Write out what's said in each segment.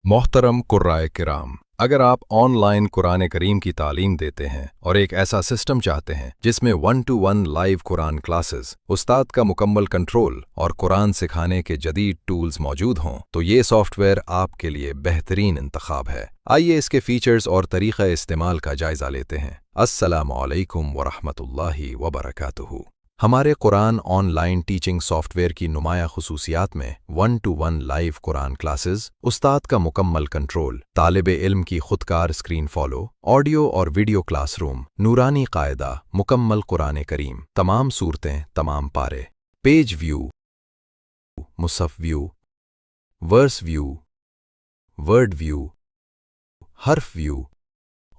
मोहतरम कुर्राए किराम, अगर आप ऑनलाइन कुरान करीम की तालीम देते हैं और एक ऐसा सिस्टम चाहते हैं जिसमें 1-to-1 लाइव कुरान क्लासेस, उस्ताद का मुकम्मल कंट्रोल और कुरान सिखाने के जदीद टूल्स मौजूद हों, तो ये सॉफ्टवेयर आपके लिए बेहतरीन इंतखाब है। आइए इसके फीचर्स और तरीक़ा इस्तेमाल का जायज़ा लेते हैं। अस्सलामु अलैकुम वरहमतुल्लाहि वबरकातुहू। हमारे कुरान ऑनलाइन टीचिंग सॉफ्टवेयर की नुमाया खुसूसियात में 1-to-1 लाइव कुरान क्लासेस, उस्ताद का मुकम्मल कंट्रोल, तालिबे इल्म की खुदकार स्क्रीन फॉलो, ऑडियो और वीडियो क्लासरूम, नूरानी कायदा, मुकम्मल कुरान करीम, तमाम सूरतें, तमाम पारे, पेज व्यू, मुसफ view, verse view, word view, हर्फ व्यू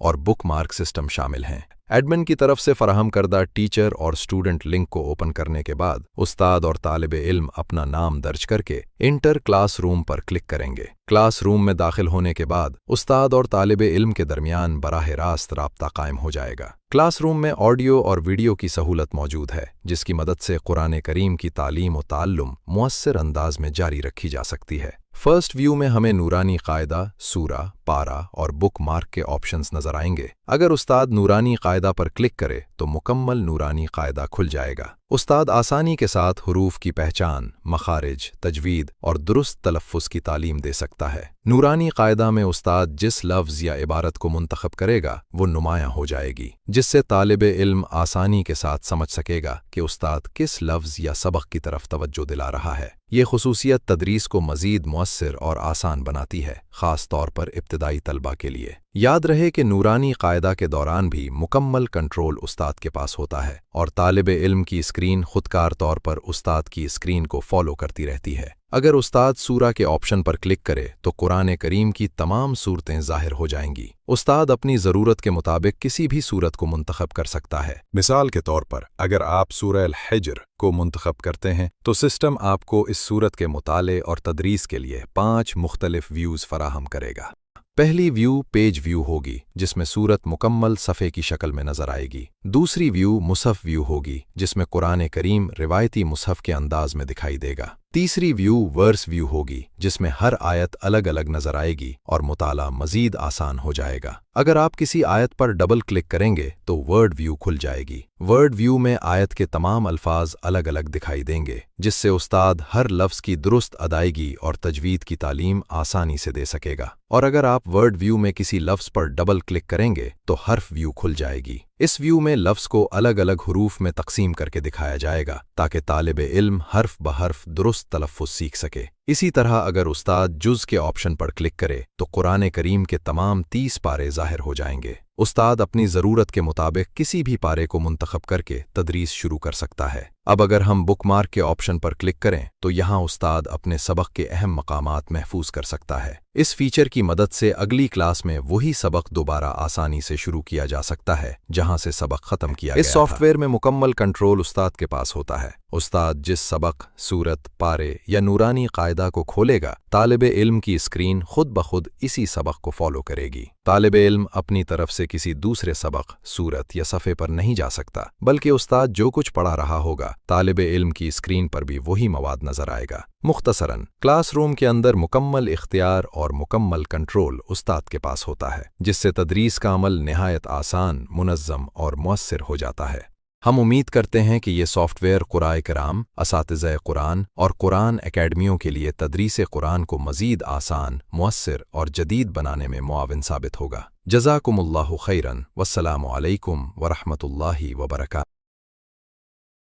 और बुक मार्क सिस्टम शामिल हैं। एडमिन की तरफ से फराहम करदा टीचर और स्टूडेंट लिंक को ओपन करने के बाद उस्ताद और तालिबे इल्म अपना नाम दर्ज करके इंटर क्लासरूम पर क्लिक करेंगे। क्लासरूम में दाखिल होने के बाद उस्ताद और तालिबे इल्म के दरमियान बराह रास्त राब्ता कायम हो जाएगा। क्लासरूम में ऑडियो और वीडियो की सहूलत मौजूद है, जिसकी मदद से कुरान करीम की तालीम और ताल्लुम मुअस्सर अंदाज में जारी रखी जा सकती है। फर्स्ट व्यू में हमें नूरानी कायदा, सूरा, पारा और बुक मार्क के ऑप्शंस नजर आएंगे। अगर उस्ताद नूरानी कायदा पर क्लिक करे तो मुकम्मल नूरानी कायदा खुल जाएगा। उस्ताद आसानी के साथ हुरूफ की पहचान, मखारिज, तजवीद और दुरुस्त तलफ़्फ़ुज़ की तालीम दे सकता है। नूरानी कायदा में उस्ताद जिस लफ्ज़ या इबारत को मुंतखब करेगा वो नुमायां हो जाएगी, जिससे तालिबे इल्म आसानी के साथ समझ सकेगा कि उस्ताद किस लफ्ज़ या सबक की तरफ तवज्जो दिला रहा है। ये खुसूसियत तदरीस को मज़ीद मुअस्सिर और आसान बनाती है, ख़ास तौर पर इब्तिदाई तलबा के लिए। याद रहे कि नूरानी कायदा के दौरान भी मुकम्मल कंट्रोल उस्ताद के पास होता है और तालिबे इल्म की स्क्रीन खुदकार तौर पर उस्ताद की स्क्रीन को फॉलो करती रहती है। अगर उस्ताद सूरा के ऑप्शन पर क्लिक करे तो कुरान करीम की तमाम सूरतें ज़ाहिर हो जाएंगी। उस्ताद अपनी ज़रूरत के मुताबिक किसी भी सूरत को मुंतखब कर सकता है। मिसाल के तौर पर अगर आप सूरह अल-हिज्र को मुंतखब करते हैं तो सिस्टम आपको इस सूरत के मुताले और तदरीस के लिए 5 मुख्तलिफ व्यूज़ फराहम करेगा। पहली व्यू पेज व्यू होगी, जिसमें सूरत मुकम्मल सफ़े की शक्ल में नजर आएगी। दूसरी व्यू मुसहफ व्यू होगी, जिसमें कुरान करीम रिवायती मुसहफ के अंदाज में दिखाई देगा। तीसरी व्यू वर्स व्यू होगी, जिसमें हर आयत अलग अलग नजर आएगी और मुताला मजीद आसान हो जाएगा। अगर आप किसी आयत पर डबल क्लिक करेंगे तो वर्ड व्यू खुल जाएगी। वर्ड व्यू में आयत के तमाम अल्फाज अलग अलग दिखाई देंगे, जिससे उस्ताद हर लफ्ज़ की दुरुस्त अदायगी और तजवीद की तालीम आसानी से दे सकेगा। और अगर आप वर्ड व्यू में किसी लफ्ज़ पर डबल क्लिक करेंगे तो हर्फ व्यू खुल जाएगी। इस व्यू में लफ्ज़ को अलग अलग हुरूफ में तकसीम करके दिखाया जाएगा ताकि तालिबे इल्म हर्फ ब हर्फ दुरुस्त तलफ़्फ़ुज़ सीख सके। इसी तरह अगर उस्ताद जुज़ के ऑप्शन पर क्लिक करे तो कुरान करीम के तमाम 30 पारे ज़ाहिर हो जाएंगे। उस्ताद अपनी ज़रूरत के मुताबिक किसी भी पारे को मुंतखब करके तदरीस शुरू कर सकता है। अब अगर हम बुक मार्क के ऑप्शन पर क्लिक करें तो यहाँ उस्ताद अपने सबक के अहम मकामात महफूज कर सकता है। इस फीचर की मदद से अगली क्लास में वही सबक दोबारा आसानी से शुरू किया जा सकता है जहाँ से सबक ख़त्म किया गया था। इस सॉफ्टवेयर में मुकम्मल कंट्रोल उस्ताद के पास होता है। उस्ताद जिस सबक, सूरत, पारे या नूरानी कायदा को खोलेगा, तालिबे इल्म की स्क्रीन खुद ब खुद इसी सबक को फॉलो करेगी। तालिबे इल्म अपनी तरफ से किसी दूसरे सबक, सूरत या सफ़े पर नहीं जा सकता, बल्कि उस्ताद जो कुछ पढ़ा रहा होगा तालिबे इल्म की स्क्रीन पर भी वही मवाद नजर आएगा। मुख्तसरन क्लासरूम के अंदर मुकम्मल इख्तियार और मुकम्मल कंट्रोल उस्ताद के पास होता है, जिससे तदरीस का अमल निहायत आसान, मुनज़्ज़म और मुअस्सिर हो जाता है। हम उम्मीद करते हैं कि ये सॉफ्टवेयर कुराए कराम, असातिज़े कुरान और कुरान एकेडमियों के लिए तदरीस कुरान को मज़ीद आसान, मुअस्सिर और जदीद बनाने में मुआविन साबित होगा। जज़ाकुमुल्लाहु खैरन। वस्सलामु अलैकुम वरहमतुल्लाहि वबरकातुहू।